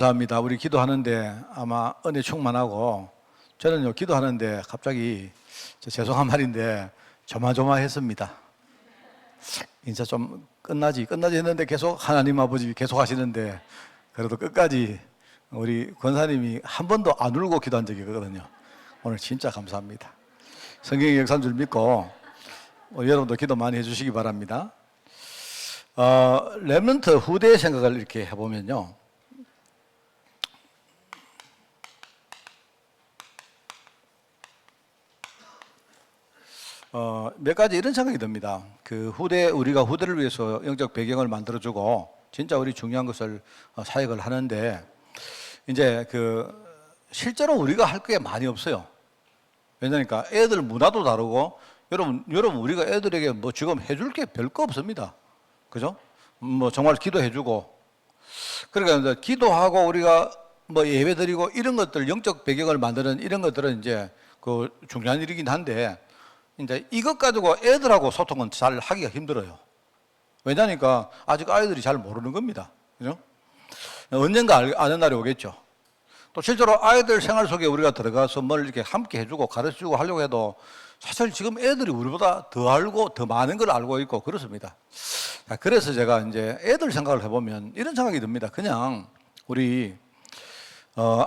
감사합니다. 우리 기도하는데 아마 은혜 충만하고 저는요 기도하는데 갑자기 죄송한 말인데 조마조마했습니다. 이제 좀 끝나지 했는데 계속 하나님 아버지 계속 하시는데 그래도 끝까지 우리 권사님이 한 번도 안 울고 기도한 적이 있거든요. 오늘 진짜 감사합니다. 성경의 역사인 줄 믿고 여러분도 기도 많이 해주시기 바랍니다. 렘넌트 후대의 생각을 이렇게 해보면요. 몇 가지 이런 생각이 듭니다. 우리가 후대를 위해서 영적 배경을 만들어주고 진짜 우리 중요한 것을 사역을 하는데 이제 실제로 우리가 할 게 많이 없어요. 왜냐니까 애들 문화도 다르고 여러분 우리가 애들에게 뭐 지금 해줄 게 별거 없습니다. 그죠? 뭐 정말 기도해주고 그러니까 이제 기도하고 우리가 뭐 예배 드리고 이런 것들 영적 배경을 만드는 이런 것들은 이제 중요한 일이긴 한데 이제 이것 가지고 애들하고 소통은 잘 하기가 힘들어요. 왜냐니까 아직 아이들이 잘 모르는 겁니다. 그죠? 언젠가 아는 날이 오겠죠. 또 실제로 아이들 생활 속에 우리가 들어가서 뭘 이렇게 함께 해주고 가르쳐주고 하려고 해도 사실 지금 애들이 우리보다 더 알고 더 많은 걸 알고 있고 그렇습니다. 그래서 제가 이제 애들 생각을 해보면 이런 생각이 듭니다. 그냥 우리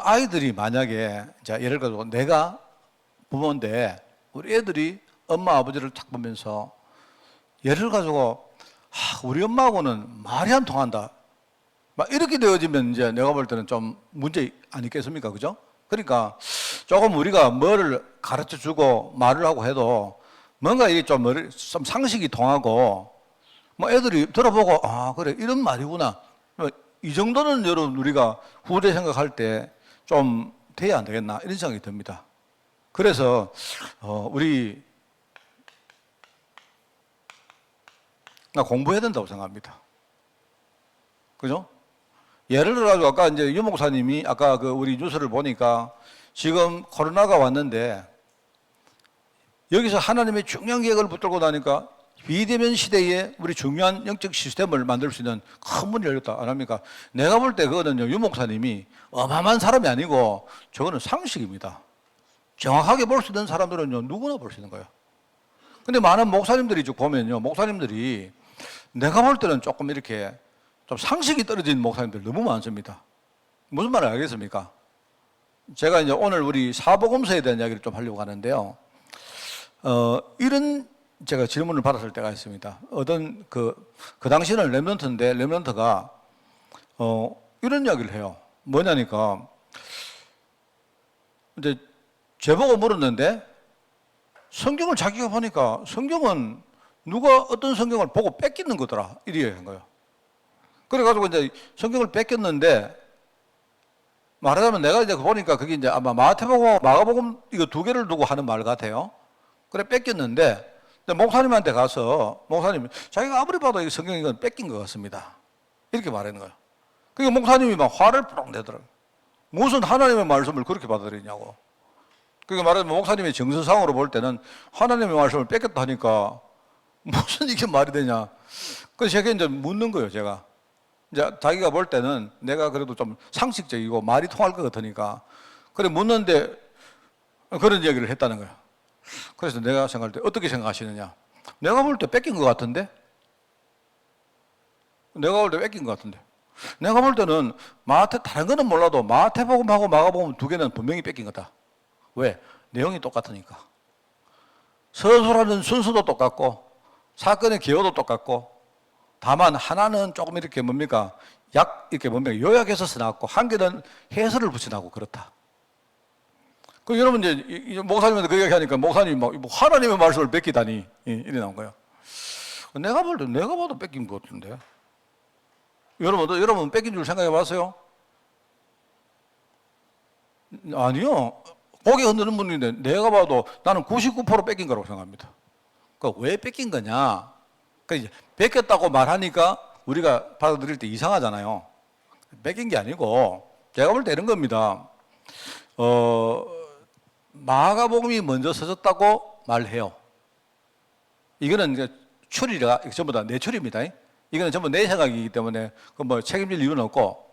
아이들이 만약에 자 예를 들어 내가 부모인데 우리 애들이 엄마 아버지를 딱 보면서 예를 가지고 우리 엄마하고는 말이 안 통한다. 막 이렇게 되어지면 이제 내가 볼 때는 좀 문제 아니겠습니까? 그죠? 그러니까 조금 우리가 뭐를 가르쳐 주고 말을 하고 해도 뭔가 이게 좀 상식이 통하고 뭐 애들이 들어보고 그래 이런 말이구나. 이 정도는 여러분 우리가 후대 생각할 때 좀 돼야 안 되겠나 이런 생각이 듭니다. 그래서 우리 나 공부해야 된다고 생각합니다. 그죠? 예를 들어가지고 아까 이제 유 목사님이 아까 우리 뉴스를 보니까 지금 코로나가 왔는데 여기서 하나님의 중요한 계획을 붙들고 나니까 비대면 시대에 우리 중요한 영적 시스템을 만들 수 있는 큰 문이 열렸다. 안 합니까? 내가 볼 때 그거는요, 유 목사님이 어마어마한 사람이 아니고 저거는 상식입니다. 정확하게 볼 수 있는 사람들은요, 누구나 볼 수 있는 거예요. 근데 많은 목사님들이 보면요, 목사님들이 내가 볼 때는 조금 이렇게 좀 상식이 떨어진 목사님들 너무 많습니다. 무슨 말을 알겠습니까? 제가 이제 오늘 우리 사복음서에 대한 이야기를 좀 하려고 하는데요. 이런 제가 질문을 받았을 때가 있습니다. 어떤 그 당시는 렘넌트인데 렘넌트가 이런 이야기를 해요. 뭐냐니까 이제 제보고 물었는데 성경을 자기가 보니까 성경은 누가 어떤 성경을 보고 뺏기는 거더라. 이렇게 한 거예요. 그래가지고 이제 성경을 뺏겼는데 말하자면 내가 이제 보니까 그게 이제 아마 마태복음, 마가복음 이거 두 개를 두고 하는 말 같아요. 그래 뺏겼는데 목사님한테 가서 목사님 자기가 아무리 봐도 이 성경 이건 뺏긴 것 같습니다. 이렇게 말하는 거예요. 그러니까 목사님이 막 화를 푸렁 내더라고요. 무슨 하나님의 말씀을 그렇게 받아들이냐고. 그러니까 말하자면 목사님의 정서상으로 볼 때는 하나님의 말씀을 뺏겼다 하니까 무슨 이게 말이 되냐. 그래서 제가 이제 묻는 거예요, 제가. 이제 자기가 볼 때는 내가 그래도 좀 상식적이고 말이 통할 것 같으니까. 그래 묻는데 그런 얘기를 했다는 거야. 그래서 내가 생각할 때 어떻게 생각하시느냐. 내가 볼 때 뺏긴 것 같은데? 내가 볼 때 뺏긴 것 같은데. 내가 볼 때는 다른 거는 몰라도 마태복음하고 마가복음 두 개는 분명히 뺏긴 거다. 왜? 내용이 똑같으니까. 서술하는 순서도 똑같고 사건의 기호도 똑같고 다만 하나는 조금 이렇게 뭡니까? 이렇게 요약해서 써놨고 한 개는 해설을 붙여놨고 그렇다. 그 여러분 이제 목사님한테 그 얘기 하니까 목사님이 막 하나님의 말씀을 뺏기다니 이래 나온 거예요. 내가 봐도 뺏긴 것 같은데. 여러분 뺏긴 줄 생각해 봤어요? 아니요. 고개 흔드는 분인데 내가 봐도 나는 99% 뺏긴 거라고 생각합니다. 그러니까 왜 뺏긴 거냐? 그러니까 이제 뺏겼다고 말하니까 우리가 받아들일 때 이상하잖아요. 뺏긴 게 아니고 제가 볼 때 이런 겁니다. 마가복음이 먼저 써졌다고 말해요. 이거는 이제 추리가 전부 다 내 추리입니다. 이거는 전부 내 생각이기 때문에 뭐 책임질 이유는 없고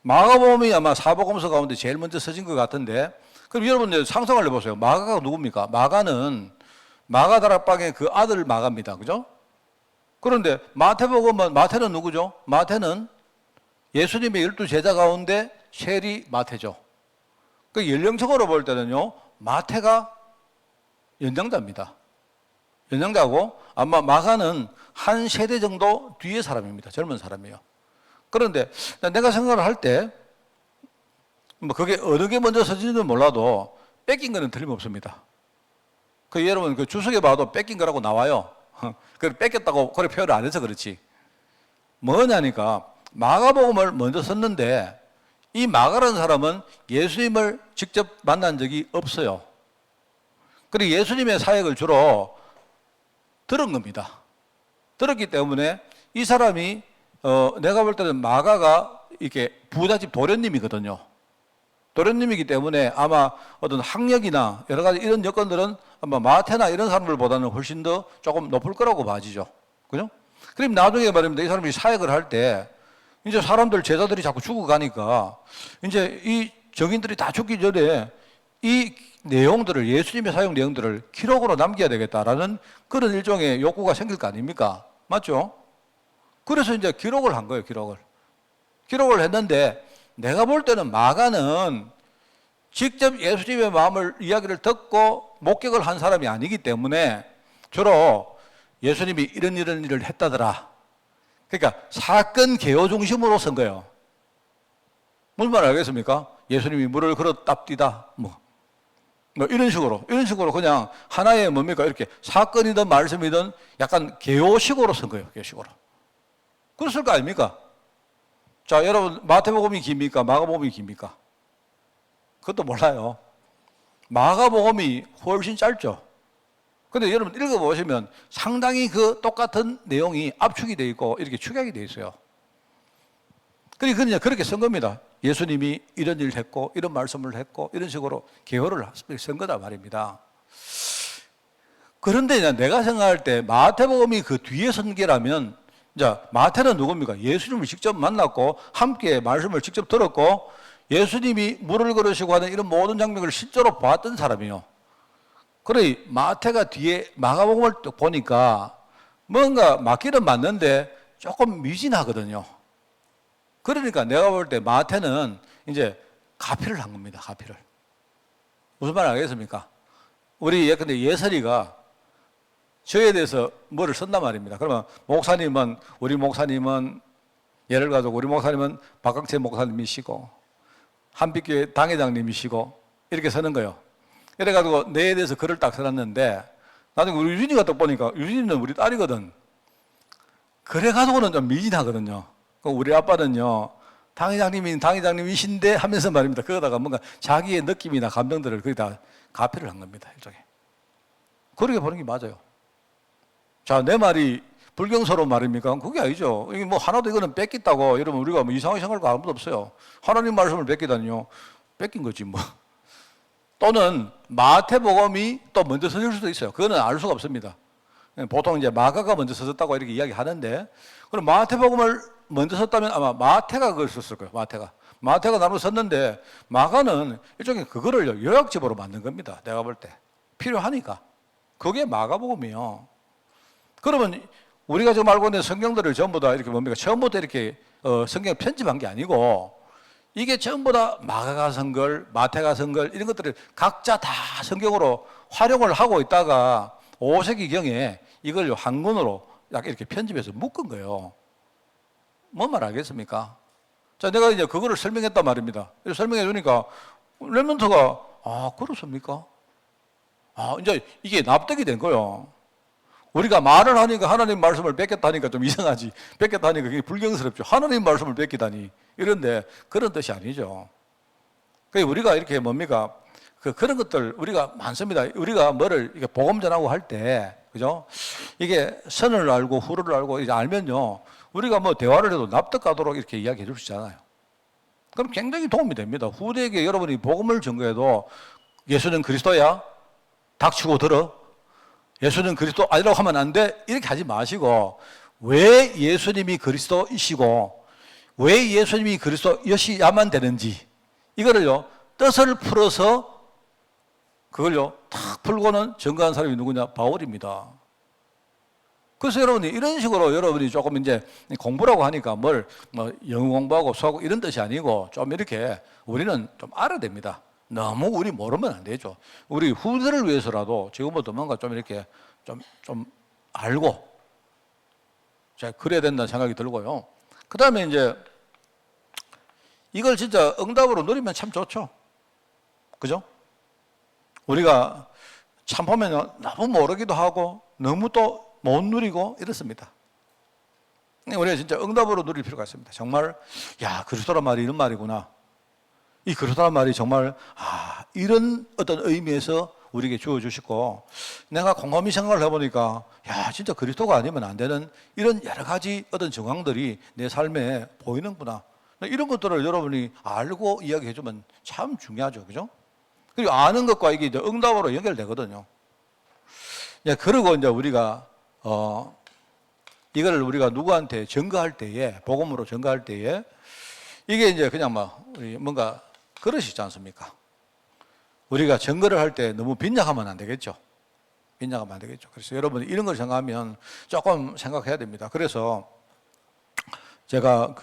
마가복음이 아마 사복음서 가운데 제일 먼저 써진 것 같은데, 그럼 여러분 상상을 해보세요. 마가가 누굽니까? 마가는 마가다락방의 그 아들 마가입니다. 그죠? 그런데 마태복음은, 마태는 누구죠? 마태는 예수님의 12 제자 가운데 셀이 마태죠. 그 연령적으로 볼 때는요, 마태가 연장자입니다. 연장자고, 아마 마가는 한 세대 정도 뒤의 사람입니다. 젊은 사람이에요. 그런데 내가 생각을 할 때, 뭐 그게 어느 게 먼저 써진지는 몰라도 뺏긴 거는 틀림없습니다. 그 여러분 그 주석에 봐도 뺏긴 거라고 나와요. 그걸 뺏겼다고 그래 표현을 안 해서 그렇지. 뭐냐니까 마가복음을 먼저 썼는데 이 마가라는 사람은 예수님을 직접 만난 적이 없어요. 그리고 예수님의 사역을 주로 들은 겁니다. 들었기 때문에 이 사람이 내가 볼 때는 마가가 이렇게 부잣집 도련님이거든요. 도련님이기 때문에 아마 어떤 학력이나 여러 가지 이런 여건들은 아마 마태나 이런 사람들보다는 훨씬 더 조금 높을 거라고 봐지죠. 그죠? 그럼 나중에 말입니다. 이 사람이 사역을 할 때 이제 사람들, 제자들이 자꾸 죽어가니까 이제 이 정인들이 다 죽기 전에 이 내용들을, 예수님의 사역 내용들을 기록으로 남겨야 되겠다라는 그런 일종의 욕구가 생길 거 아닙니까? 맞죠? 그래서 이제 기록을 한 거예요, 기록을. 기록을 했는데 내가 볼 때는 마가는 직접 예수님의 마음을, 이야기를 듣고 목격을 한 사람이 아니기 때문에 주로 예수님이 이런 일을 했다더라. 그러니까 사건 개요 중심으로 쓴 거예요. 무슨 말 알겠습니까? 예수님이 물을 걸었답디다. 뭐 이런 식으로 그냥 하나의 뭡니까? 이렇게 사건이든 말씀이든 약간 개요식으로 쓴 거예요, 개요식으로. 그랬을 거 아닙니까? 자, 여러분, 마태복음이 깁니까? 마가복음이 깁니까? 그것도 몰라요. 마가복음이 훨씬 짧죠. 근데 여러분 읽어보시면 상당히 그 똑같은 내용이 압축이 되어 있고 이렇게 축약이 되어 있어요. 그러니까 그렇게 쓴 겁니다. 예수님이 이런 일을 했고, 이런 말씀을 했고, 이런 식으로 개요를 쓴 거다 말입니다. 그런데 내가 생각할 때 마태복음이 그 뒤에 쓴 게라면, 자, 마태는 누굽니까? 예수님을 직접 만났고, 함께 말씀을 직접 들었고, 예수님이 물을 걸으시고 하는 이런 모든 장면을 실제로 봤던 사람이에요. 그래, 마태가 뒤에 마가복음을 보니까 뭔가 맞기는 맞는데 조금 미진하거든요. 그러니까 내가 볼 때 마태는 이제 가피를 한 겁니다, 가피를. 무슨 말 알겠습니까? 우리 예컨대 예설이가 저에 대해서 뭐를 쓴단 말입니다. 그러면 우리 목사님은 예를 가지고 우리 목사님은 박강채 목사님이시고 한빛교회 당회장님이시고 이렇게 쓰는 거예요. 이래가지고 내에 대해서 글을 딱 써놨는데 나중에 우리 유진이가 딱 보니까 유진이는 우리 딸이거든. 그래가지고는 좀 미진하거든요. 우리 아빠는요, 당회장님이신데 하면서 말입니다. 그러다가 뭔가 자기의 느낌이나 감정들을 거기다 가피를 한 겁니다, 일종의. 그렇게 보는 게 맞아요. 자, 내 말이 불경스러운 말입니까? 그게 아니죠. 이게 뭐 하나도 이거는 뺏겼다고 여러분 우리가 뭐 이상하게 생각할 거 아무도 없어요. 하나님 말씀을 뺏기다니요. 뺏긴 거지 뭐. 또는 마태복음이 또 먼저 써질 수도 있어요. 그거는 알 수가 없습니다. 보통 이제 마가가 먼저 써졌다고 이렇게 이야기하는데, 그럼 마태복음을 먼저 썼다면 아마 마태가 그걸 썼을 거예요. 마태가 나로 썼는데 마가는 일종의 그거를 요약집으로 만든 겁니다. 내가 볼 때 필요하니까. 그게 마가복음이에요. 그러면 우리가 지금 알고 있는 성경들을 전부 다 이렇게 뭡니까? 처음부터 이렇게 성경 편집한 게 아니고 이게 전부 다 마가가 쓴 걸, 마태가 쓴 걸 이런 것들을 각자 다 성경으로 활용을 하고 있다가 5세기경에 이걸 한 권으로 약 이렇게 편집해서 묶은 거예요. 뭔 말 알겠습니까? 자, 내가 이제 그거를 설명했단 말입니다. 설명해 주니까 랩런트가 그렇습니까? 이제 이게 납득이 된 거예요. 우리가 말을 하니까 하나님 말씀을 뺏겼다니까 좀 이상하지. 뺏겼다니까 그게 불경스럽죠. 하나님 말씀을 뺏기다니. 이런데 그런 뜻이 아니죠. 그러니까 우리가 이렇게 뭡니까? 그런 것들 우리가 많습니다. 우리가 뭐를 이렇게 복음 전하고 할 때, 그죠? 이게 선을 알고 후를 알고 이제 알면요. 우리가 뭐 대화를 해도 납득하도록 이렇게 이야기해 줄 수 있잖아요. 그럼 굉장히 도움이 됩니다. 후대에게 여러분이 복음을 전거해도 예수는 그리스도야? 닥치고 들어? 예수는 그리스도 아니라고 하면 안 돼? 이렇게 하지 마시고 왜 예수님이 그리스도이시고 왜 예수님이 그리스도여야만 되는지 이거를요 뜻을 풀어서 그걸요 탁 풀고는 증거한 사람이 누구냐? 바울입니다. 그래서 여러분이 이런 식으로 여러분이 조금 이제 공부라고 하니까 뭐 영어 공부하고 수하고 이런 뜻이 아니고 좀 이렇게 우리는 좀 알아야 됩니다. 너무 우리 모르면 안 되죠. 우리 후대를 위해서라도 지금부터 뭔가 좀 이렇게 좀 알고 자 그래야 된다는 생각이 들고요. 그 다음에 이제 이걸 진짜 응답으로 누리면 참 좋죠. 그죠? 우리가 참 보면 너무 모르기도 하고 너무 또 못 누리고 이렇습니다. 우리가 진짜 응답으로 누릴 필요가 있습니다. 정말 야 그리스도란 말이 이런 말이구나. 이 그리스도란 말이 정말 이런 어떤 의미에서 우리에게 주어주시고 내가 곰곰이 생각을 해보니까 야 진짜 그리스도가 아니면 안 되는 이런 여러 가지 어떤 정황들이 내 삶에 보이는구나. 이런 것들을 여러분이 알고 이야기해주면 참 중요하죠. 그죠? 그리고 아는 것과 이게 이제 응답으로 연결되거든요. 그리고 이제 우리가 이걸 우리가 누구한테 증거할 때에 복음으로 증거할 때에 이게 이제 그냥 우리 뭔가 그릇이지 않습니까? 우리가 증거를 할 때 너무 빈약하면 안 되겠죠. 빈약하면 안 되겠죠. 그래서 여러분이 이런 걸 생각하면 조금 생각해야 됩니다. 그래서 제가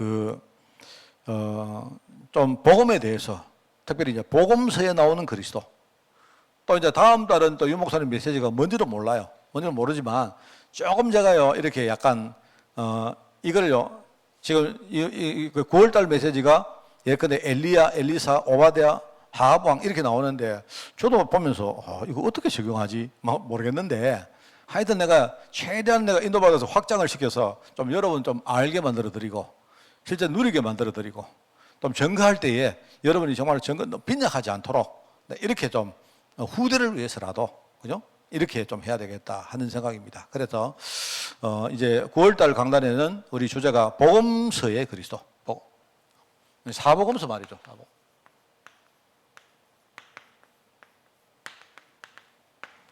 좀 복음에 대해서 특별히 이제 복음서에 나오는 그리스도 또 이제 다음 달은 또 유 목사님 메시지가 뭔지도 몰라요. 뭔지는 모르지만 조금 제가요 이렇게 약간 이걸요 지금 9월달 메시지가 예컨대 엘리야, 엘리사, 오바댜, 하합왕 이렇게 나오는데 저도 보면서 이거 어떻게 적용하지 모르겠는데 하여튼 내가 최대한 내가 인도받아서 확장을 시켜서 좀 여러분 좀 알게 만들어 드리고 실제 누리게 만들어 드리고 좀 증거할 때에 여러분이 정말 증거 빈약하지 않도록 이렇게 좀 후대를 위해서라도 그죠? 이렇게 좀 해야 되겠다 하는 생각입니다. 그래서 이제 9월달 강단에는 우리 주제가 복음서의 그리스도, 사복음서 말이죠.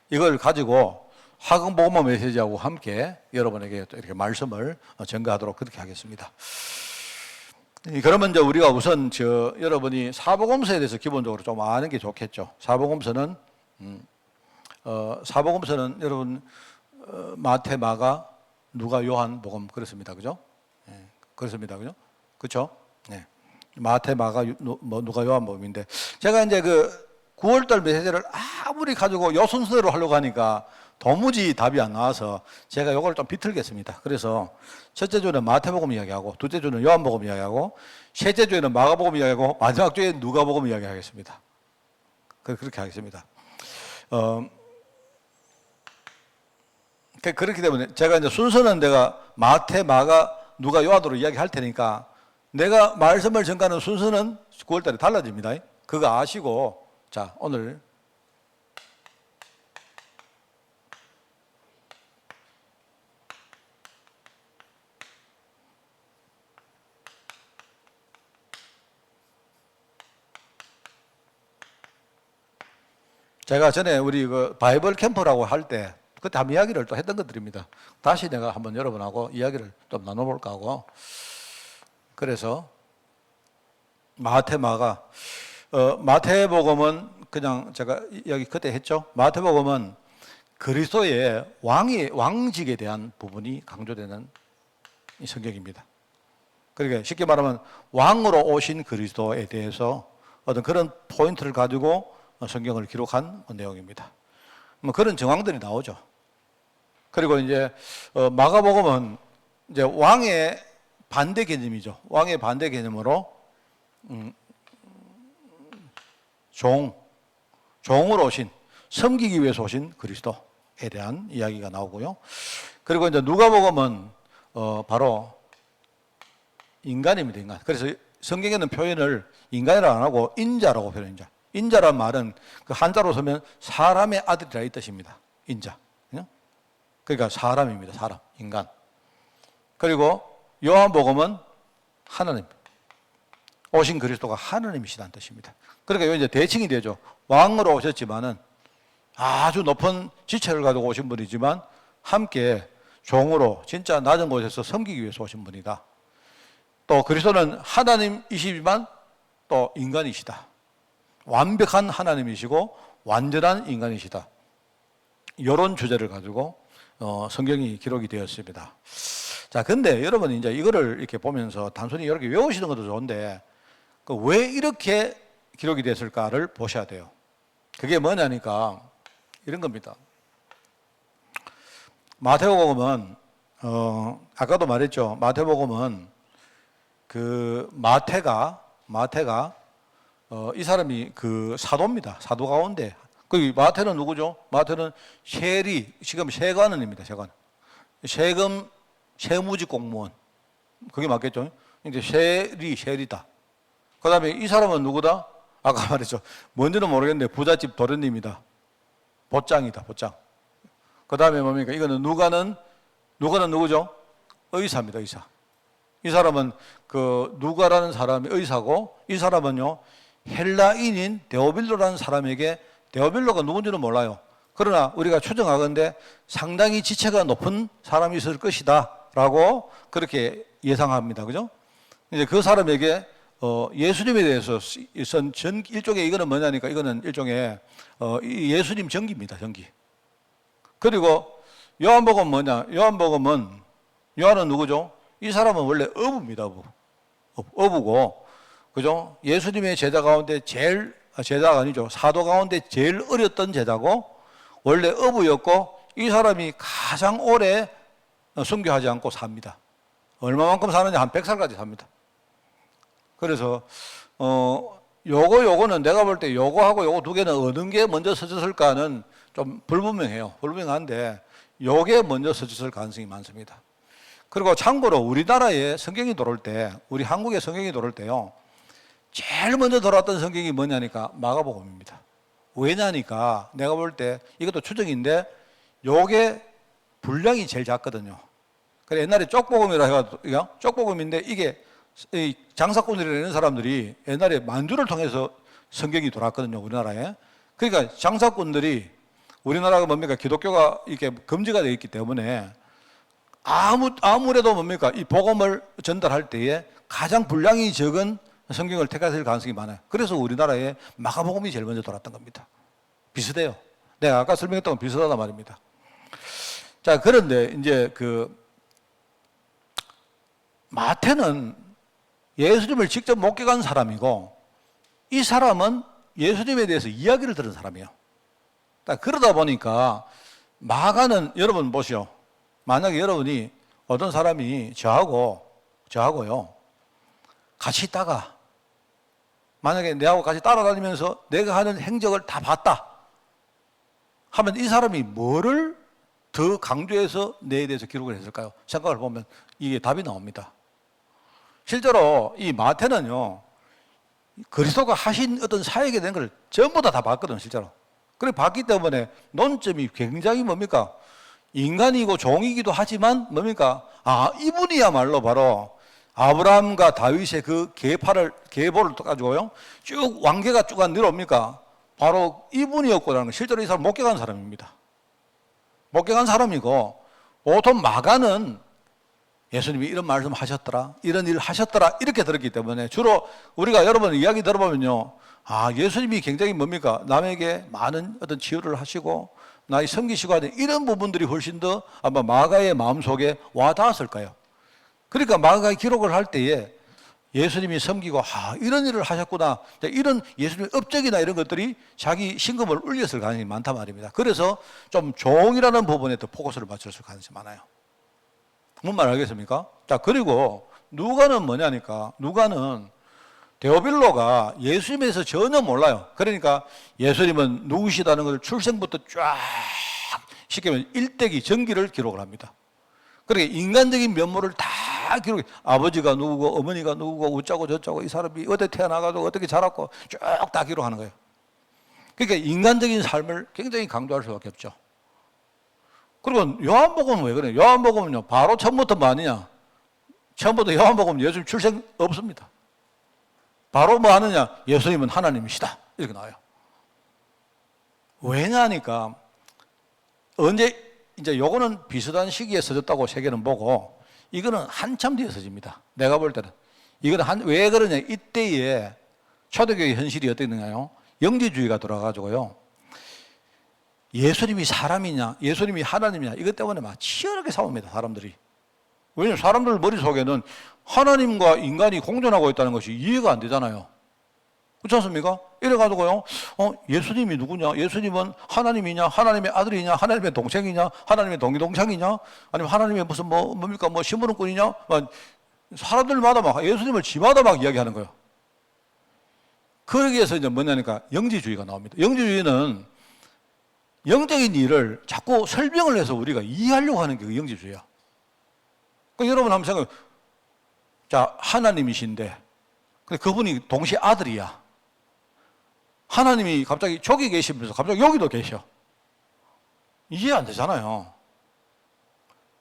이걸 가지고 화금복음화 메시지하고 함께 여러분에게 또 이렇게 말씀을 전가하도록 그렇게 하겠습니다. 그러면 이제 우리가 우선 여러분이 사복음서에 대해서 기본적으로 좀 아는 게 좋겠죠. 사복음서는 여러분 마태, 마가, 누가, 요한, 복음 그렇습니다, 그죠? 네, 그렇습니다, 그죠? 그렇죠? 네. 마태, 마가, 누가, 요한, 복음인데 제가 이제 9월달 메시지를 아무리 가지고 요 순서대로 하려고 하니까 도무지 답이 안 나와서 제가 요걸 좀 비틀겠습니다. 그래서 첫째 주는 마태복음 이야기하고 둘째 주는 요한복음 이야기하고 셋째 주에는 마가복음 이야기하고 마지막 주에 누가복음 이야기하겠습니다. 그렇게 하겠습니다. 그렇기 때문에 제가 이제 순서는 내가 마태, 마가, 누가, 요한으로 이야기할 테니까 내가 말씀을 전가하는 순서는 9월달에 달라집니다. 그거 아시고 자 오늘 제가 전에 우리 바이블 캠프라고 할 때 그때 한번 이야기를 또 했던 것들입니다. 다시 내가 한번 여러분하고 이야기를 좀 나눠볼까 하고 그래서 마태, 마가 마태복음은 그냥 제가 이야기 그때 했죠. 마태복음은 그리스도의 왕직에 대한 부분이 강조되는 성경입니다. 그러니까 쉽게 말하면 왕으로 오신 그리스도에 대해서 어떤 그런 포인트를 가지고 성경을 기록한 내용입니다. 그런 정황들이 나오죠. 그리고 이제 마가복음은 이제 왕의 반대 개념이죠. 왕의 반대 개념으로 종으로 오신, 섬기기 위해서 오신 그리스도에 대한 이야기가 나오고요. 그리고 이제 누가복음은 바로 인간입니다, 인간. 그래서 성경에는 표현을 인간이라고 안 하고 인자라고 표현합니다. 인자란 말은 그 한자로 쓰면 사람의 아들이라 이 뜻입니다. 인자. 그러니까 사람입니다. 사람, 인간. 그리고 요한복음은 하나님. 오신 그리스도가 하나님이시다는 뜻입니다. 그러니까 이제 대칭이 되죠. 왕으로 오셨지만은 아주 높은 지체를 가지고 오신 분이지만 함께 종으로 진짜 낮은 곳에서 섬기기 위해서 오신 분이다. 또 그리스도는 하나님이시지만 또 인간이시다. 완벽한 하나님이시고 완전한 인간이시다. 이런 주제를 가지고 성경이 기록이 되었습니다. 자, 근데 여러분 이제 이거를 이렇게 보면서 단순히 이렇게 외우시는 것도 좋은데 왜 이렇게 기록이 됐을까를 보셔야 돼요. 그게 뭐냐니까 이런 겁니다. 마태복음은 아까도 말했죠. 마태복음은 그 마태가 이 사람이 그 사도입니다. 사도 가운데 그 마태는 누구죠? 마태는 세리, 지금 세관원입니다. 세관. 세금 세무직 공무원. 그게 맞겠죠? 이제 세리다. 그 다음에 이 사람은 누구다? 아까 말했죠. 뭔지는 모르겠는데 부잣집 도련님이다. 보장이다, 보장. 그 다음에 뭡니까? 이거는 누가는 누구죠? 의사입니다, 의사. 이 사람은 그 누가라는 사람이 의사고, 이 사람은요, 헬라인인 데오빌로라는 사람에게, 데오빌로가 누군지는 몰라요. 그러나 우리가 추정하건대 상당히 지체가 높은 사람이 있을 것이다 라고 그렇게 예상합니다. 그죠? 이제 그 사람에게 예수님에 대해서 쓴 일종의 이거는 뭐냐니까 이거는 일종의 예수님 전기입니다. 전기. 그리고 요한복음 뭐냐? 요한은 누구죠? 이 사람은 원래 어부입니다. 어부고, 그죠? 예수님의 제자 가운데 제자가 아니죠. 사도 가운데 제일 어렸던 제자고, 원래 어부였고, 이 사람이 가장 오래 순교하지 않고 삽니다. 얼마만큼 사느냐? 한 100살까지 삽니다. 그래서, 요거는 내가 볼 때 요거하고 요거 두 개는 어느 게 먼저 써졌을까는 좀 불분명해요. 불분명한데, 요게 먼저 써졌을 가능성이 많습니다. 그리고 참고로 우리나라에 성경이 들어올 때, 우리 한국에 성경이 들어올 때요, 제일 먼저 들어왔던 성경이 뭐냐니까 마가복음입니다. 왜냐니까 내가 볼 때 이것도 추정인데 요게 분량이 제일 작거든요. 그래 옛날에 쪽복음이라 해가지고 쪽복음인데 이게 장사꾼들이라는 사람들이 옛날에 만주를 통해서 성경이 돌았거든요, 우리나라에. 그러니까 장사꾼들이 우리나라가 뭡니까 기독교가 이렇게 금지가 되어 있기 때문에 아무래도 뭡니까 이 복음을 전달할 때에 가장 분량이 적은 성경을 택하실 가능성이 많아요. 그래서 우리나라에 마가복음이 제일 먼저 돌았던 겁니다. 비슷해요. 내가 아까 설명했던 건 비슷하단 말입니다. 자, 그런데 이제 그 마태는 예수님을 직접 목격한 사람이고 이 사람은 예수님에 대해서 이야기를 들은 사람이에요. 그러다 보니까 마가는 여러분 보시오. 만약에 여러분이 어떤 사람이 저하고요 같이 있다가 만약에 내하고 같이 따라다니면서 내가 하는 행적을 다 봤다 하면 이 사람이 뭐를 더 강조해서 내에 대해서 기록을 했을까요? 생각을 보면 이게 답이 나옵니다. 실제로 이 마태는요 그리스도가 하신 어떤 사역에 대한 걸 전부 다 봤거든 실제로. 그래 봤기 때문에 논점이 굉장히 뭡니까 인간이고 종이기도 하지만 뭡니까 이분이야말로 바로 아브라함과 다윗의 그 계보를 가지고요 쭉 왕계가 쭉 내려옵니까 바로 이분이었고라는 거. 실제로 이 사람 목격한 사람입니다. 목격한 사람이고 보통 마가는 예수님이 이런 말씀 하셨더라 이런 일 하셨더라 이렇게 들었기 때문에 주로 우리가 여러분 이야기 들어보면요 예수님이 굉장히 뭡니까 남에게 많은 어떤 치유를 하시고 나의 섬기시고 하는 이런 부분들이 훨씬 더 아마 마가의 마음속에 와 닿았을 거예요. 그러니까 마가가 기록을 할 때에 예수님이 섬기고 이런 일을 하셨구나 이런 예수님의 업적이나 이런 것들이 자기 신금을 울렸을 가능성이 많단 말입니다. 그래서 좀 종이라는 부분에 더 포커스를 맞췄을 가능성이 많아요. 뭔 말 알겠습니까? 자, 그리고 누가는 뭐냐니까 누가는 데오빌로가 예수님에 대해서 전혀 몰라요. 그러니까 예수님은 누구시다는 것을 출생부터 쫙 쉽게 말하면 일대기 전기를 기록을 합니다. 그러니까 인간적인 면모를 다 기록해. 아버지가 누구고 어머니가 누구고 어쩌고 저쩌고 이 사람이 어디 태어나가지고 어떻게 자랐고 쭉 다 기록하는 거예요. 그러니까 인간적인 삶을 굉장히 강조할 수밖에 없죠. 그리고 요한복음은 왜 그래요? 요한복음은요 바로 처음부터 뭐 아니냐 처음부터 요한복음은 예수님 출생 없습니다. 바로 뭐 하느냐 예수님은 하나님이시다 이렇게 나와요. 왜냐니까 언제 이제 요거는 비슷한 시기에 써졌다고 세계는 보고 이거는 한참 뒤에 써집니다. 내가 볼 때는 이건 왜 그러냐? 이때에 초대교회 현실이 어떻게 되냐요? 영지주의가 돌아가지고요. 예수님이 사람이냐, 예수님이 하나님이냐, 이것 때문에 막 치열하게 싸웁니다, 사람들이. 왜냐하면 사람들 머릿속에는 하나님과 인간이 공존하고 있다는 것이 이해가 안 되잖아요. 그렇지 않습니까? 이래가지고요, 예수님이 누구냐? 예수님은 하나님이냐? 하나님의 아들이냐? 하나님의 동생이냐? 하나님의 동기동창이냐? 아니면 하나님의 무슨 뭡니까? 심부름꾼이냐? 사람들마다 막 예수님을 지마다 막 이야기하는 거예요. 그러기 위해서 이제 뭐냐니까 영지주의가 나옵니다. 영지주의는 영적인 일을 자꾸 설명을 해서 우리가 이해하려고 하는 게 그 영지주의야. 그러니까 여러분 한번 생각해. 자, 하나님이신데, 근데 그분이 동시에 아들이야. 하나님이 갑자기 저기 계시면서 갑자기 여기도 계셔. 이해 안 되잖아요.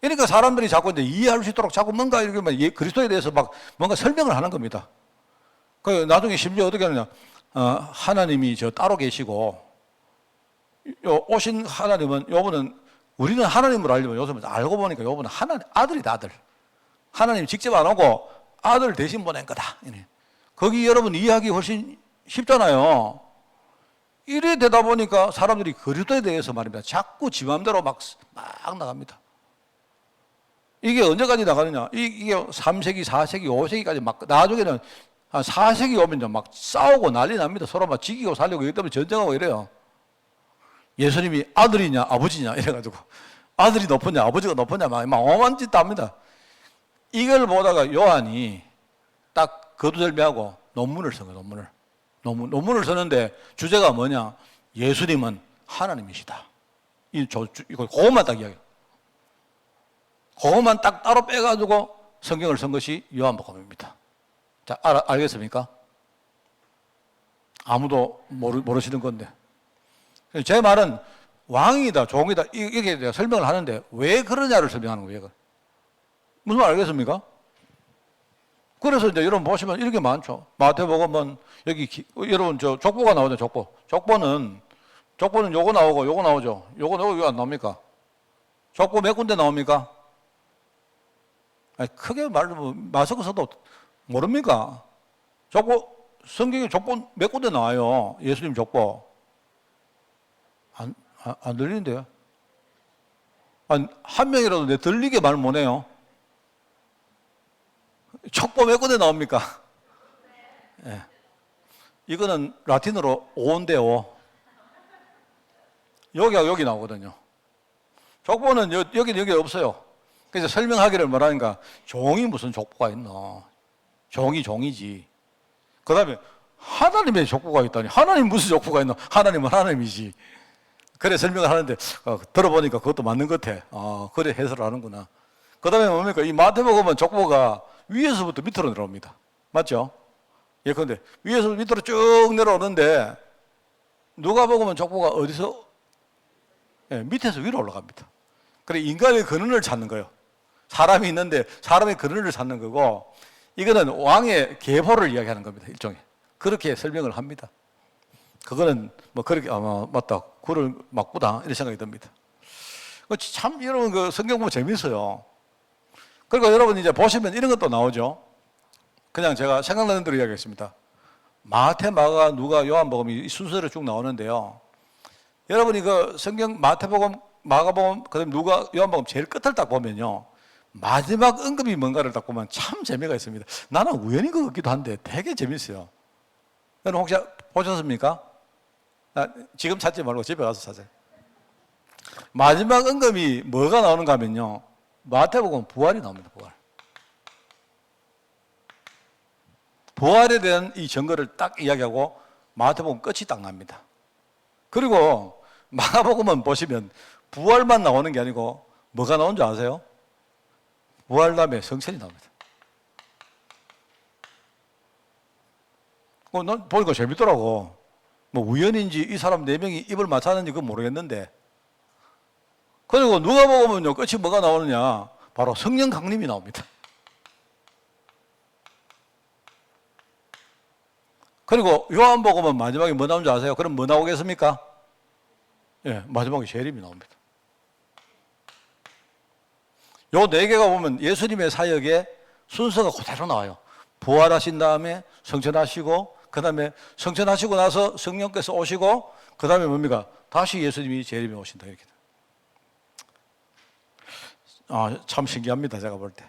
그러니까 사람들이 자꾸 이제 이해할 수 있도록 자꾸 뭔가 이렇게 그리스도에 대해서 막 뭔가 설명을 하는 겁니다. 그 나중에 심지어 어떻게 하느냐. 하나님이 저 따로 계시고, 오신 하나님은 요분은 우리는 하나님을 알려면 요즘은 알고 보니까 요분은 하나님, 아들이다, 아들. 하나님 직접 안 오고 아들 대신 보낸 거다. 거기 여러분 이해하기 훨씬 쉽잖아요. 이래 되다 보니까 사람들이 그리스도에 대해서 말입니다. 자꾸 지 맘대로 막 나갑니다. 이게 언제까지 나가느냐? 이게 3세기, 4세기, 5세기까지 막, 나중에는 한 4세기 오면 막 싸우고 난리 납니다. 서로 막 지키고 살려고 이기 때문에 전쟁하고 이래요. 예수님이 아들이냐, 아버지냐, 이래가지고. 아들이 높으냐, 아버지가 높으냐, 막 어마어마한 짓 합니다. 이걸 보다가 요한이 딱 거두절미하고 논문을 쓴 거예요, 논문을. 논문을 쓰는데 주제가 뭐냐? 예수님은 하나님이시다. 그것만 딱 이야기해요. 그것만 딱 따로 빼가지고 성경을 쓴 것이 요한복음입니다. 자, 알겠습니까? 아무도 모르시는 건데. 제 말은 왕이다, 종이다, 이렇게 설명을 하는데 왜 그러냐를 설명하는 거예요. 무슨 말 알겠습니까? 그래서 이제 여러분 보시면 이렇게 많죠. 마태복음은 여기 여러분 저 족보가 나오죠, 족보. 족보는 요거 나오고 요거 나오죠. 요거 왜 안 나옵니까? 족보 몇 군데 나옵니까? 아니, 크게 마스크 써도 모릅니까? 성경에 족보 몇 군데 나와요. 예수님 족보. 안 들리는데요? 한 명이라도 내 들리게 말 못해요. 족보 몇 군데 나옵니까? 네. 이거는 라틴어로 오인데오. 여기가 여기 나오거든요. 족보는 여기 없어요. 그래서 설명하기를 뭐라니까, 종이 무슨 족보가 있나. 종이지. 그 다음에 하나님의 족보가 있다니. 하나님 무슨 족보가 있나. 하나님은 하나님이지. 그래 설명을 하는데 들어보니까 그것도 맞는 것 같아. 그래 해설을 하는구나. 그 다음에 뭡니까? 이 마태복음은 족보가 위에서부터 밑으로 내려옵니다. 맞죠? 예, 그런데 위에서 밑으로 쭉 내려오는데 누가복음은 족보가 어디서? 예, 밑에서 위로 올라갑니다. 그래 인간의 근원을 찾는 거예요. 사람이 있는데 사람의 근원을 찾는 거고, 이거는 왕의 계보를 이야기하는 겁니다. 일종의. 그렇게 설명을 합니다. 그거는 그렇게 맞다. 굴을 막구다 이런 생각이 듭니다. 참 여러분 그 성경 보면 재밌어요. 그리고 여러분 이제 보시면 이런 것도 나오죠. 그냥 제가 생각나는 대로 이야기하겠습니다. 마태, 마가, 누가, 요한복음이 순서로 쭉 나오는데요. 여러분이 그 성경 마태복음, 마가복음, 그다음에 누가, 요한복음 제일 끝을 딱 보면요. 마지막 언급이 뭔가를 딱 보면 참 재미가 있습니다. 나는 우연인 것 같기도 한데 되게 재밌어요. 여러분 혹시 보셨습니까? 지금 찾지 말고 집에 가서 찾아요. 마지막 언급이 뭐가 나오는가 하면요. 마태복음 부활이 나옵니다. 부활에 대한 이 증거를 딱 이야기하고 마태복음 끝이 딱 납니다. 그리고 마가복음은 보시면 부활만 나오는 게 아니고 뭐가 나온 줄 아세요? 부활 다음에 성천이 나옵니다. 난 보니까 재밌더라고. 우연인지 이 사람 4명이 입을 맞췄는지 그건 모르겠는데. 그리고 누가복음은요, 끝이 뭐가 나오느냐? 바로 성령 강림이 나옵니다. 그리고 요한복음은 마지막에 뭐 나온 줄 아세요? 그럼 뭐 나오겠습니까? 예, 마지막에 재림이 나옵니다. 요 4개가 보면 예수님의 사역의 순서가 그대로 나와요. 부활하신 다음에 성천하시고, 그 다음에 성천하시고 나서 성령께서 오시고, 그 다음에 뭡니까? 다시 예수님이 재림에 오신다. 이렇게. 참 신기합니다. 제가 볼 때.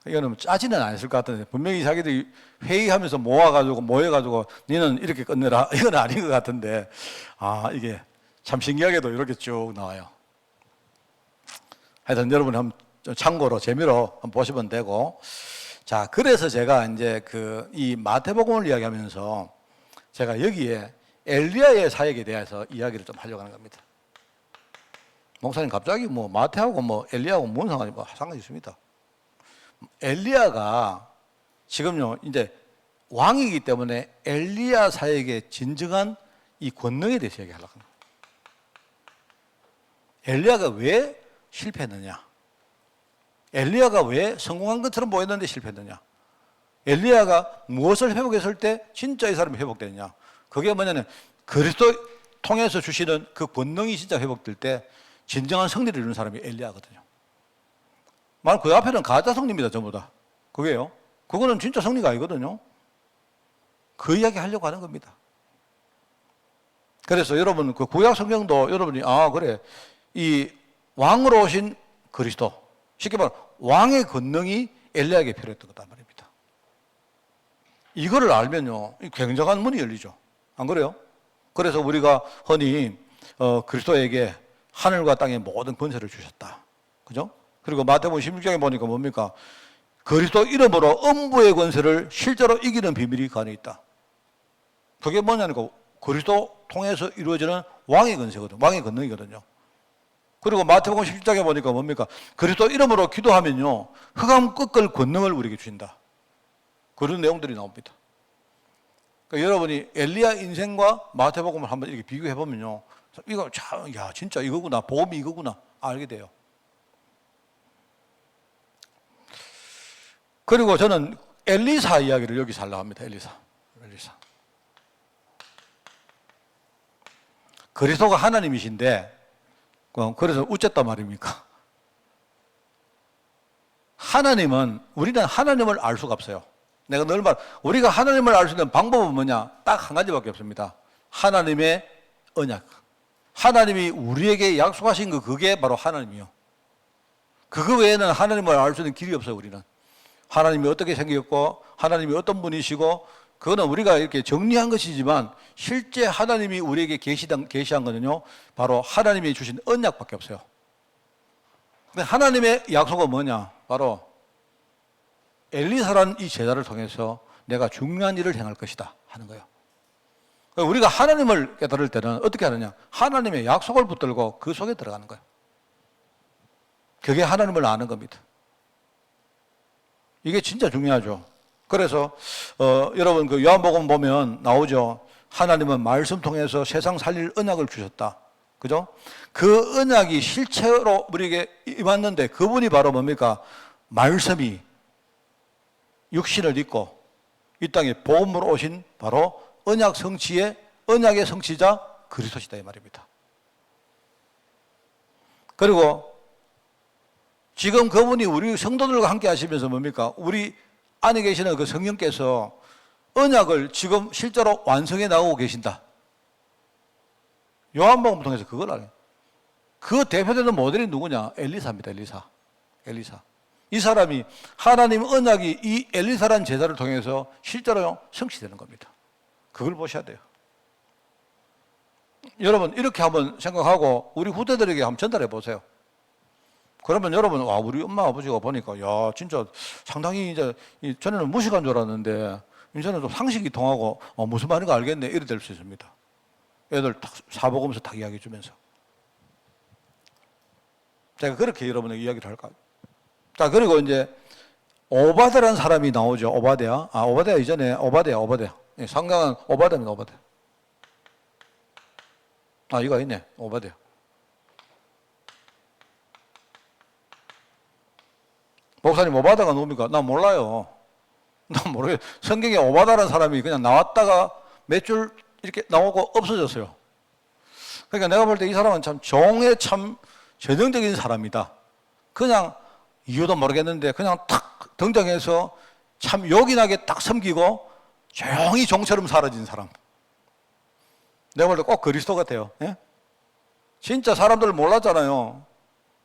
이거는 짜지는 않았을 것 같은데, 분명히 자기들이 회의하면서 모여가지고, 너는 이렇게 끝내라. 이건 아닌 것 같은데, 이게 참 신기하게도 이렇게 쭉 나와요. 하여튼 여러분 한번 참고로, 재미로 한번 보시면 되고. 자, 그래서 제가 이제 이 마태복음을 이야기하면서 제가 여기에 엘리야의 사역에 대해서 이야기를 좀 하려고 하는 겁니다. 목사님 갑자기 마태하고 엘리야하고 뭔 상관이 있습니다. 엘리야가 지금요, 이제 왕이기 때문에 엘리야 사역의 진정한 이 권능에 대해서 얘기하려고 합니다. 엘리야가 왜 실패했느냐? 엘리야가 왜 성공한 것처럼 보였는데 실패했느냐? 엘리야가 무엇을 회복했을 때 진짜 이 사람이 회복되느냐? 그게 뭐냐면 그리스도 통해서 주시는 그 권능이 진짜 회복될 때 진정한 승리를 이루는 사람이 엘리야거든요. 그 앞에는 가짜 승리입니다, 전부 다. 그게요. 그거는 진짜 승리가 아니거든요. 그 이야기 하려고 하는 겁니다. 그래서 여러분, 그 구약 성경도 여러분이, 그래. 이 왕으로 오신 그리스도. 쉽게 말하면 왕의 권능이 엘리야에게 필요했던 거다 말입니다. 이거를 알면요, 굉장한 문이 열리죠. 안 그래요? 그래서 우리가 흔히 그리스도에게 하늘과 땅의 모든 권세를 주셨다. 그죠? 그리고 마태복음 16장에 보니까 뭡니까? 그리스도 이름으로 음부의 권세를 실제로 이기는 비밀이 그 안에 있다. 그게 뭐냐니까 그리스도 통해서 이루어지는 왕의 권세거든요. 왕의 권능이거든요. 그리고 마태복음 17장에 보니까 뭡니까? 그리스도 이름으로 기도하면요, 흑암 꺾을 권능을 우리에게 주신다. 그런 내용들이 나옵니다. 그러니까 여러분이 엘리야 인생과 마태복음을 한번 이렇게 비교해 보면요, 이거 참, 진짜 이거구나, 복음이 이거구나 알게 돼요. 그리고 저는 엘리사 이야기를 여기서 하려고 합니다. 엘리사. 그리스도가 하나님이신데, 그래서 어쨌단 말입니까? 우리는 하나님을 알 수가 없어요. 내가 늘 우리가 하나님을 알 수 있는 방법은 뭐냐? 딱 한 가지밖에 없습니다. 하나님의 언약. 하나님이 우리에게 약속하신 그게 바로 하나님이요. 그거 외에는 하나님을 알 수 있는 길이 없어요, 우리는. 하나님이 어떻게 생겼고, 하나님이 어떤 분이시고, 그거는 우리가 이렇게 정리한 것이지만, 실제 하나님이 우리에게 계시한 거는요, 바로 하나님이 주신 언약밖에 없어요. 근데 하나님의 약속은 뭐냐? 바로 엘리사라는 이 제자를 통해서 내가 중요한 일을 행할 것이다 하는 거예요. 우리가 하나님을 깨달을 때는 어떻게 하느냐? 하나님의 약속을 붙들고 그 속에 들어가는 거예요. 그게 하나님을 아는 겁니다. 이게 진짜 중요하죠. 그래서 여러분 그 요한복음 보면 나오죠. 하나님은 말씀 통해서 세상 살릴 언약을 주셨다. 그죠? 그 언약이 실체로 우리에게 임했는데 그분이 바로 뭡니까? 말씀이 육신을 입고 이 땅에 복음으로 오신 바로 언약의 성취자 그리스도시다 이 말입니다. 그리고 지금 그분이 우리 성도들과 함께 하시면서 뭡니까? 우리 안에 계시는 그 성령께서 언약을 지금 실제로 완성해 나가고 계신다. 요한복음 통해서 그걸 알아요. 그 대표되는 모델이 누구냐? 엘리사입니다. 엘리사. 이 사람이 하나님 언약이 이 엘리사라는 제자를 통해서 실제로 성취되는 겁니다. 그걸 보셔야 돼요. 여러분 이렇게 한번 생각하고 우리 후대들에게 한번 전달해 보세요. 그러면 여러분, 우리 엄마 아버지가 보니까 진짜 상당히 이제 전에는 무식한 줄 알았는데 이제는 좀 상식이 통하고 무슨 말인가 알겠네 이래 될 수 있습니다. 애들 사복음서 다 이야기해 주면서 제가 그렇게 여러분에게 이야기를 할까요? 자, 그리고 이제 오바데라는 사람이 나오죠. 오바데야 이전에 오바데야. 상당한 오바데입니다. 오바데. 이거 있네. 오바데야. 목사님 오바다가 누굽니까? 난 몰라요. 난 모르겠어요. 성경에 오바다라는 사람이 그냥 나왔다가 몇 줄 이렇게 나오고 없어졌어요. 그러니까 내가 볼 때 이 사람은 참 종의 참 전형적인 사람이다. 그냥 이유도 모르겠는데 그냥 탁 등장해서 참 요긴하게 딱 섬기고 조용히 종처럼 사라진 사람. 내가 볼 때 꼭 그리스도 같아요. 예? 진짜 사람들 몰랐잖아요.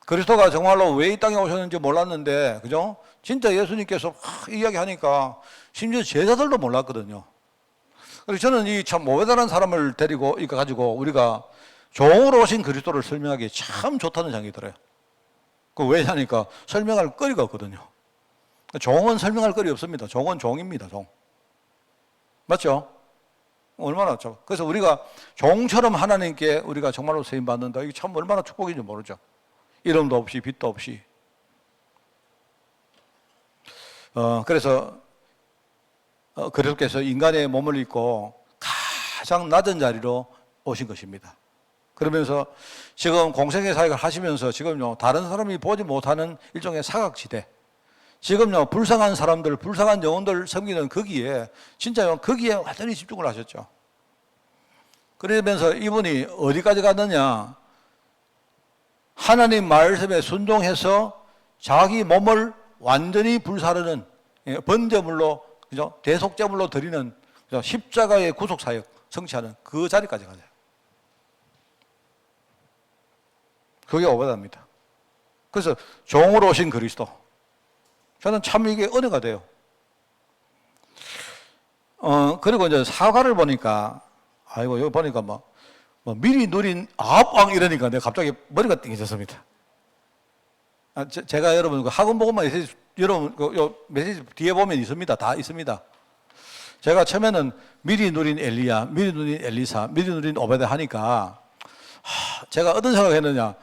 그리스도가 정말로 왜 이 땅에 오셨는지 몰랐는데, 그죠? 진짜 예수님께서 이야기하니까 심지어 제자들도 몰랐거든요. 그래서 저는 이 참 모배달한 사람을 데리고, 이거 가지고 우리가 종으로 오신 그리스도를 설명하기 참 좋다는 생각이 들어요. 그 왜냐니까 설명할 거리가 없거든요. 종은 설명할 거리 없습니다. 종은 종입니다, 종. 맞죠? 얼마나 좋아. 그래서 우리가 종처럼 하나님께 우리가 정말로 세임받는다. 이게 참 얼마나 축복인지 모르죠. 이름도 없이 빛도 없이. 그래서 그리스도께서 인간의 몸을 입고 가장 낮은 자리로 오신 것입니다. 그러면서 지금 공생의 사역을 하시면서 지금요 다른 사람이 보지 못하는 일종의 사각지대, 지금요 불쌍한 사람들, 불쌍한 영혼들 섬기는 거기에 진짜요 거기에 완전히 집중을 하셨죠. 그러면서 이분이 어디까지 갔느냐? 하나님 말씀에 순종해서 자기 몸을 완전히 불사르는 번제물로, 그죠? 대속제물로 드리는, 그죠? 십자가의 구속 사역 성취하는 그 자리까지 가요. 그게 오베다입니다. 그래서 종으로 오신 그리스도. 저는 참 이게 은혜가 돼요. 그리고 이제 사과를 보니까, 아이고, 여기 보니까 뭐 미리 누린 아합왕 이러니까 내가 갑자기 머리가 띵해졌습니다. 제가 여러분 그 학원 보고만 메시지, 여러분 요 메시지 뒤에 보면 있습니다. 다 있습니다. 제가 처음에는 미리 누린 엘리야, 미리 누린 엘리사, 미리 누린 오베데 하니까 제가 어떤 생각을 했느냐?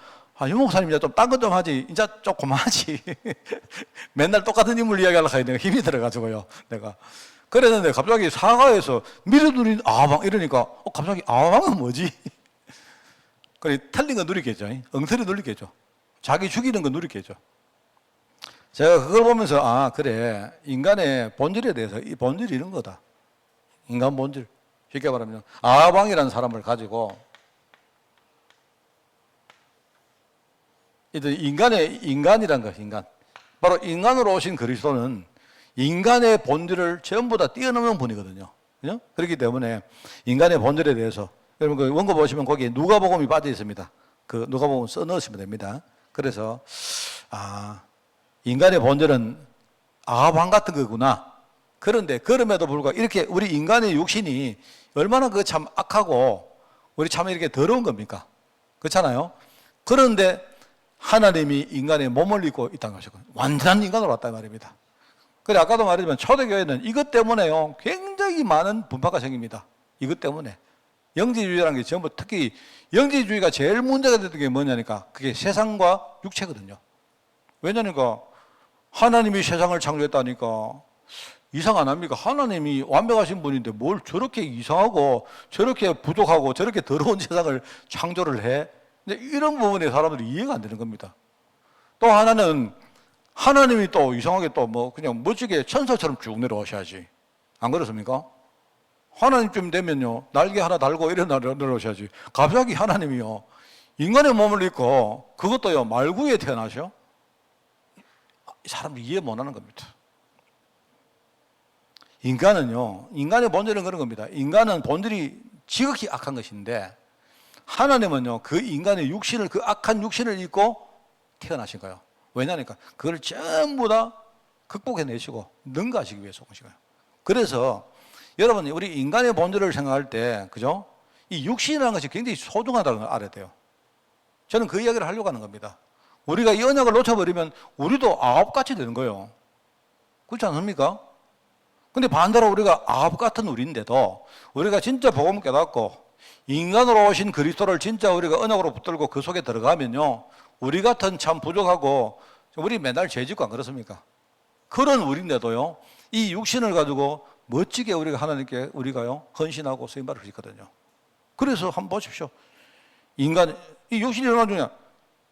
유 목사님 이제 좀 딴 것 좀 하지. 이제 좀 그만하지. 맨날 똑같은 인물 이야기하려고 하니 내가 힘이 들어가지고요. 내가. 그랬는데 갑자기 사과에서 미리 누린 아합왕 이러니까 갑자기 아합왕은 뭐지? 그래 틀린 거 누리겠죠. 엉터리 누리겠죠. 자기 죽이는 거 누리겠죠. 제가 그걸 보면서 그래 인간의 본질에 대해서 이 본질이 이런 거다. 인간 본질. 쉽게 말하면 아합왕이라는 사람을 가지고 인간이란 것, 인간. 바로 인간으로 오신 그리스도는 인간의 본질을 전부 다 뛰어넘는 분이거든요. 그죠? 그렇기 때문에 인간의 본질에 대해서 여러분 그 원고 보시면 거기에 누가복음이 빠져 있습니다. 그 누가복음 써 넣으시면 됩니다. 그래서 인간의 본질은 아합왕 같은 거구나. 그런데 그럼에도 불구하고 이렇게 우리 인간의 육신이 얼마나 그 참 악하고 우리 참 이렇게 더러운 겁니까? 그렇잖아요. 그런데 하나님이 인간의 몸을 입고 있다는 것이거든요. 완전한 인간으로 왔다 말입니다. 그래 아까도 말했지만 초대교회는 이것 때문에요 굉장히 많은 분파가 생깁니다. 이것 때문에 영지주의라는 게 전부 특히 영지주의가 제일 문제가 됐던 게 뭐냐니까 그게 세상과 육체거든요. 왜냐니까 하나님이 세상을 창조했다니까 이상 안 합니까? 하나님이 완벽하신 분인데 뭘 저렇게 이상하고 저렇게 부족하고 저렇게 더러운 세상을 창조를 해? 근데 이런 부분에 사람들이 이해가 안 되는 겁니다. 또 하나는 하나님이 또 이상하게 또 뭐 그냥 멋지게 천사처럼 쭉 내려오셔야지. 안 그렇습니까? 하나님쯤 되면요, 날개 하나 달고 이래 내려오셔야지. 갑자기 하나님이요, 인간의 몸을 입고 그것도요, 말구에 태어나셔? 사람들이 이해 못 하는 겁니다. 인간은요, 인간의 본질은 그런 겁니다. 인간은 본질이 지극히 악한 것인데, 하나님은요, 그 인간의 육신을, 그 악한 육신을 입고 태어나신 거예요. 왜냐니까 그걸 전부 다 극복해내시고 능가하시기 위해서 오신 거예요. 그래서 여러분 우리 인간의 본질을 생각할 때 그죠? 이 육신이라는 것이 굉장히 소중하다는 걸 알아야 돼요. 저는 그 이야기를 하려고 하는 겁니다. 우리가 이 언약을 놓쳐버리면 우리도 아합같이 되는 거예요. 그렇지 않습니까? 근데 반대로 우리가 아합 같은 우리인데도 우리가 진짜 복음 깨닫고 인간으로 오신 그리스도를 진짜 우리가 언약으로 붙들고 그 속에 들어가면요, 우리 같은 참 부족하고 우리 맨날 죄짓고 안 그렇습니까? 그런 우리인데도요, 이 육신을 가지고 멋지게 우리가 하나님께 우리가요 헌신하고 쓰임받을 수 있거든요. 그래서 한번 보십시오. 인간 이 육신이 얼마나 중요해.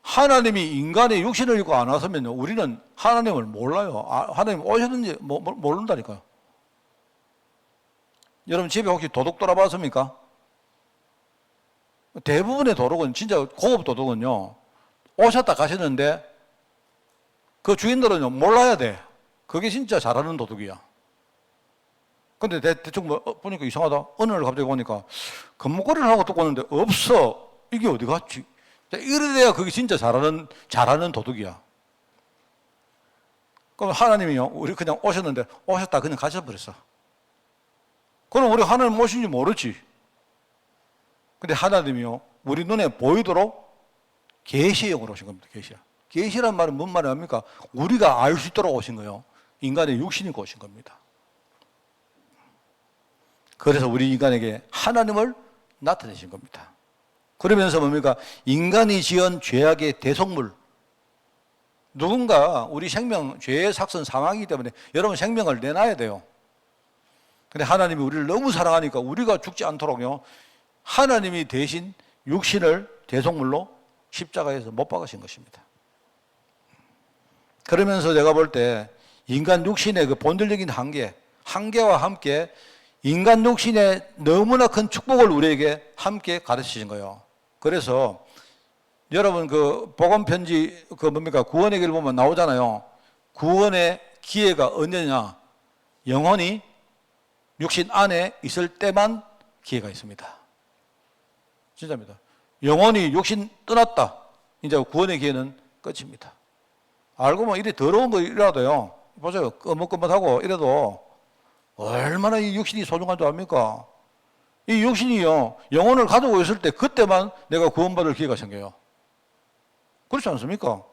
하나님이 인간의 육신을 입고 안 왔으면요, 우리는 하나님을 몰라요. 하나님 오셨는지 모른다니까요. 여러분 집에 혹시 도둑 돌아봤습니까? 대부분의 도둑은 진짜 고급 도둑은요, 오셨다 가시는데 그 주인들은요 몰라야 돼. 그게 진짜 잘하는 도둑이야. 근데 대충 뭐 보니까 이상하다. 어느 날 갑자기 보니까 금목걸이를 하고 또 오는데 없어. 이게 어디 갔지? 이래야 그게 진짜 잘하는 도둑이야. 그럼 하나님이요, 우리 그냥 오셨는데 오셨다 그냥 가셔버렸어. 그럼 우리 하나님 오신지 모르지. 근데 하나님이요, 우리 눈에 보이도록 계시형으로 오신 겁니다. 계시야. 계시란 말은 뭔 말이 합니까? 우리가 알 수 있도록 오신 거예요. 인간의 육신이 오신 겁니다. 그래서 우리 인간에게 하나님을 나타내신 겁니다. 그러면서 뭡니까? 인간이 지은 죄악의 대속물. 누군가 우리 생명, 죄의 삭선 사망이기 때문에 여러분 생명을 내놔야 돼요. 근데 하나님이 우리를 너무 사랑하니까 우리가 죽지 않도록요, 하나님이 대신 육신을 대속물로 십자가에서 못 박으신 것입니다. 그러면서 제가 볼 때 인간 육신의 그 본질적인 한계와 함께 인간 육신의 너무나 큰 축복을 우리에게 함께 가르치신 거예요. 그래서 여러분 그 복음 편지 그 뭡니까? 구원의 길 보면 나오잖아요. 구원의 기회가 언제냐? 영혼이 육신 안에 있을 때만 기회가 있습니다. 진짜입니다. 영혼이 육신 떠났다. 이제 구원의 기회는 끝입니다. 알고 보면 이래 더러운 거 이라도요. 보세요. 끄뭇끄뭇하고 이래도 얼마나 이 육신이 소중한 줄 압니까? 이 육신이요, 영혼을 가지고 있을 때 그때만 내가 구원받을 기회가 생겨요. 그렇지 않습니까?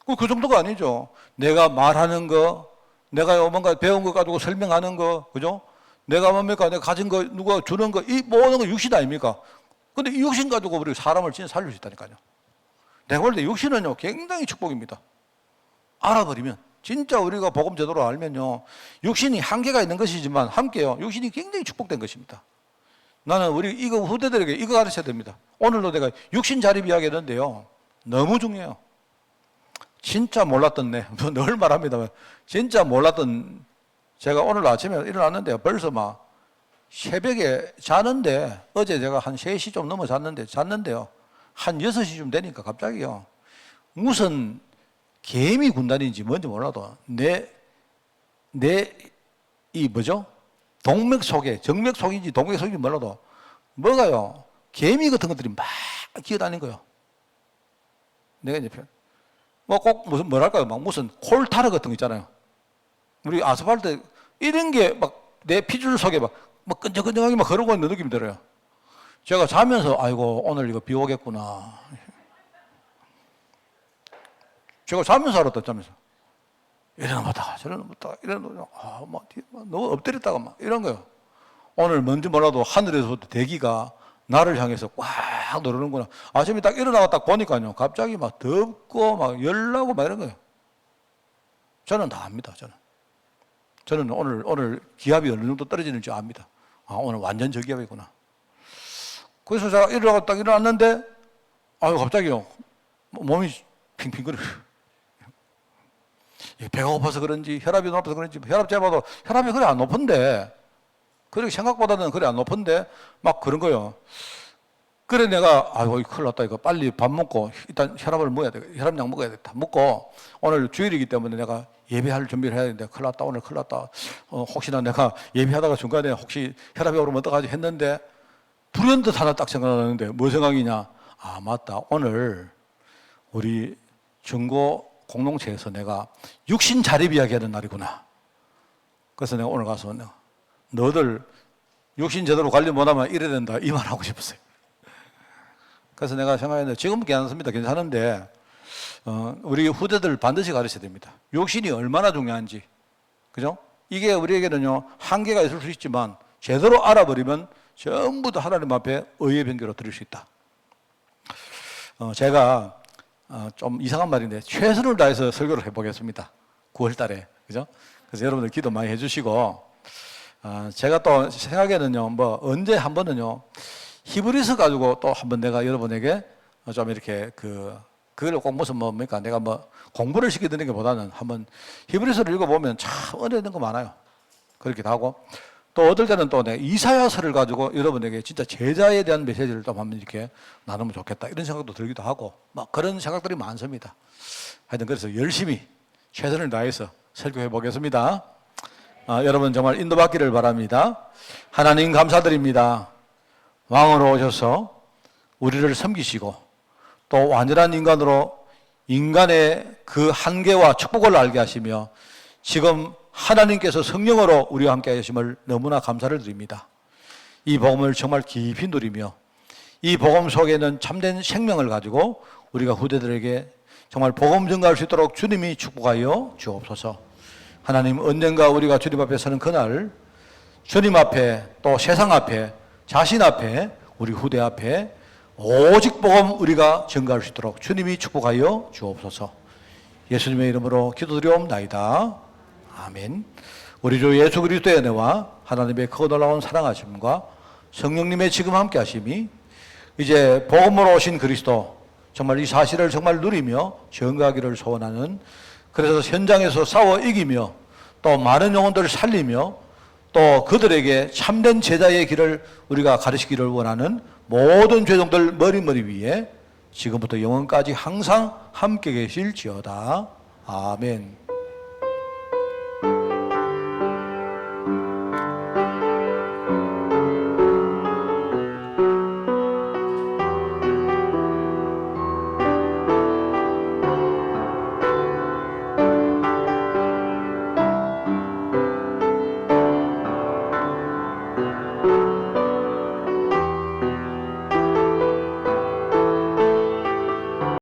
그 정도가 아니죠. 내가 말하는 거, 내가 뭔가 배운 거 가지고 설명하는 거, 그죠? 내가 뭡니까? 내가 가진 거, 누가 주는 거, 이 모든 거 육신 아닙니까? 근데 이 육신 가지고 우리 사람을 진짜 살릴 수 있다니까요. 내가 볼 때 육신은요, 굉장히 축복입니다. 알아버리면. 진짜 우리가 복음 제대로 알면요, 육신이 한계가 있는 것이지만 함께요, 육신이 굉장히 축복된 것입니다. 나는 우리 이거 후대들에게 이거 가르쳐야 됩니다. 오늘도 내가 육신 자립 이야기 했는데요, 너무 중요해요. 진짜 몰랐던 늘 말합니다만, 진짜 몰랐던, 제가 오늘 아침에 일어났는데요, 벌써 막 새벽에 자는데, 어제 제가 한 3시 좀 넘어 잤는데요, 한 6시쯤 되니까 갑자기요, 무슨 개미 군단인지 뭔지 몰라도 이 뭐죠? 동맥 속에, 정맥 속인지 동맥 속인지 몰라도 뭐가요? 개미 같은 것들이 막 기어다니는 거예요. 내가 이제 뭐 꼭 무슨 뭐랄까요? 막 무슨 콜타르 같은 거 있잖아요. 우리 아스팔트 이런 게 막 내 피줄 속에 막 끈적끈적하게 막 흐르고 있는 느낌이 들어요. 제가 자면서 아이고 오늘 이거 비 오겠구나. 제가 자면서 알았다, 자면서. 이러는 보다가 저러는 보다가 이러는 보다가 막 너무 엎드렸다가 막 이런 거예요. 오늘 뭔지 몰라도 하늘에서 대기가 나를 향해서 꽉 누르는구나. 아침에 딱 일어나고 딱 보니까요, 갑자기 막 덥고 막 열나고 막 이런 거예요. 저는 다 압니다, 저는 오늘 기압이 어느 정도 떨어지는지 압니다. 아, 오늘 완전 저기압이구나. 그래서 제가 일어나고 딱 일어났는데, 아유, 갑자기요, 몸이 핑핑거려요. 배가 고파서 그런지, 혈압이 높아서 그런지, 혈압 재봐도 혈압이 그래 안 높은데, 그렇게 생각보다는 그래 안 높은데, 막 그런 거예요. 그래 내가, 아이고, 큰일 났다. 이거 빨리 밥 먹고, 일단 혈압을 먹어야 돼. 혈압약 먹어야겠다. 먹고, 오늘 주일이기 때문에 내가 예배할 준비를 해야 되는데, 큰일 났다. 오늘 큰일 났다. 혹시나 내가 예배하다가 중간에 혹시 혈압이 오르면 어떡하지 했는데, 불현듯 하나 딱 생각나는데, 뭐 생각이냐? 아, 맞다. 오늘 우리 중고 공동체에서 내가 육신 자립 이야기 하는 날이구나. 그래서 내가 오늘 가서 너들 육신 제대로 관리 못하면 이래야 된다. 이 말 하고 싶었어요. 그래서 내가 생각했는데 지금은 괜찮습니다. 괜찮은데 우리 후대들 반드시 가르쳐야 됩니다. 육신이 얼마나 중요한지. 그죠? 이게 우리에게는요, 한계가 있을 수 있지만 제대로 알아버리면 전부 다 하나님 앞에 의의 변개로 드릴 수 있다. 제가 좀 이상한 말인데 최선을 다해서 설교를 해보겠습니다. 9월 달에. 그죠? 그래서 여러분들 기도 많이 해주시고, 제가 또 생각에는요, 뭐 언제 한 번은요, 히브리서 가지고 또 한번 내가 여러분에게 좀 이렇게 그걸 꼭 무슨 뭡니까? 내가 뭐 공부를 시켜드리는 게 보다는 한번 히브리서를 읽어보면 참 은혜 있는 거 많아요. 그렇기도 하고, 또 어떨 때는 또 내가 이사야서를 가지고 여러분에게 진짜 제자에 대한 메시지를 좀 한번 이렇게 나누면 좋겠다. 이런 생각도 들기도 하고, 막 그런 생각들이 많습니다. 하여튼 그래서 열심히 최선을 다해서 설교해 보겠습니다. 여러분 정말 인도받기를 바랍니다. 하나님 감사드립니다. 왕으로 오셔서 우리를 섬기시고 또 완전한 인간으로 인간의 그 한계와 축복을 알게 하시며 지금 하나님께서 성령으로 우리와 함께 하심을 너무나 감사를 드립니다. 이 복음을 정말 깊이 누리며 이 복음 속에는 참된 생명을 가지고 우리가 후대들에게 정말 복음 전가할 수 있도록 주님이 축복하여 주옵소서. 하나님, 언젠가 우리가 주님 앞에 서는 그날 주님 앞에 또 세상 앞에 자신 앞에 우리 후대 앞에 오직 복음 우리가 전가할 수 있도록 주님이 축복하여 주옵소서. 예수님의 이름으로 기도드리옵나이다. 아멘. 우리 주 예수 그리스도의 은혜와 하나님의 크고 놀라운 사랑하심과 성령님의 지금 함께 하심이 이제 복음으로 오신 그리스도 정말 이 사실을 정말 누리며 전가하기를 소원하는, 그래서 현장에서 싸워 이기며 또 많은 영혼들을 살리며 또 그들에게 참된 제자의 길을 우리가 가르치기를 원하는 모든 죄종들 머리 위에 지금부터 영원까지 항상 함께 계실지어다. 아멘.